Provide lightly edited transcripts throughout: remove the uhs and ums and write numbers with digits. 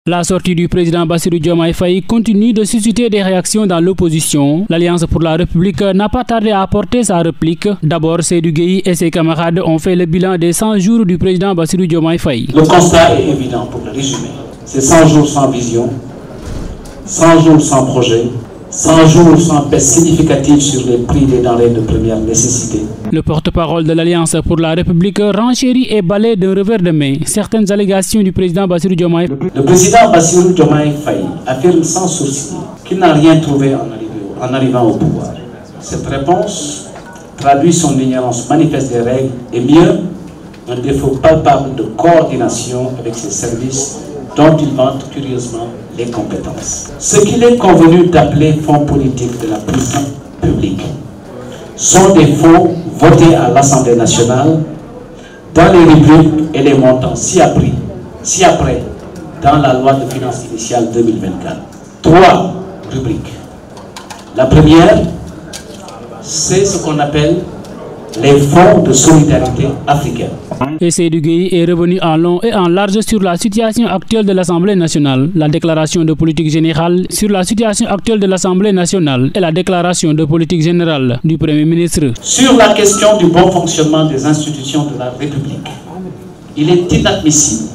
La sortie du président Bassirou Diomaye Faye continue de susciter des réactions dans l'opposition. L'Alliance pour la République n'a pas tardé à apporter sa réplique. D'abord, Seydou Gueye et ses camarades ont fait le bilan des 100 jours du président Bassirou Diomaye Faye. Le constat est évident pour le résumer. C'est 100 jours sans vision, 100 jours sans projet, 100 jours sans baisse significative sur les prix des denrées de première nécessité. Le porte-parole de l'Alliance pour la République renchérit et balaie d'un revers de main certaines allégations du président Bassirou Diomaye. Le président Bassirou Diomaye Faye affirme sans sourciller qu'il n'a rien trouvé en arrivant au pouvoir. Cette réponse traduit son ignorance manifeste des règles et mieux, un défaut palpable de coordination avec ses services dont il vante curieusement les compétences. Ce qu'il est convenu d'appeler fonds politiques de la puissance publique sont des fonds votés à l'Assemblée nationale dans les rubriques et les montants ci-après dans la loi de finances initiale 2024. 3 rubriques. La première, c'est ce qu'on appelle les fonds de solidarité africaine. Et Seydou Gueye est revenu en long et en large sur la situation actuelle de l'Assemblée nationale, la déclaration de politique générale sur la situation actuelle de l'Assemblée nationale et la déclaration de politique générale du Premier ministre. Sur la question du bon fonctionnement des institutions de la République, il est inadmissible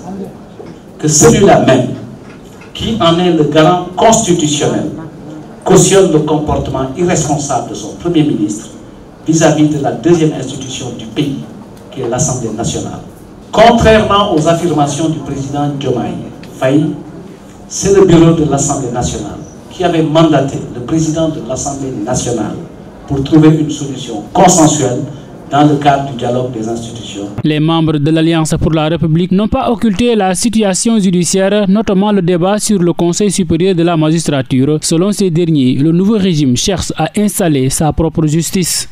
que celui-là même, qui en est le garant constitutionnel, cautionne le comportement irresponsable de son Premier ministre vis-à-vis de la deuxième institution du pays, qui est l'Assemblée nationale. Contrairement aux affirmations du président Diomaye Faye, c'est le bureau de l'Assemblée nationale qui avait mandaté le président de l'Assemblée nationale pour trouver une solution consensuelle dans le cadre du dialogue des institutions. Les membres de l'Alliance pour la République n'ont pas occulté la situation judiciaire, notamment le débat sur le Conseil supérieur de la magistrature. Selon ces derniers, le nouveau régime cherche à installer sa propre justice.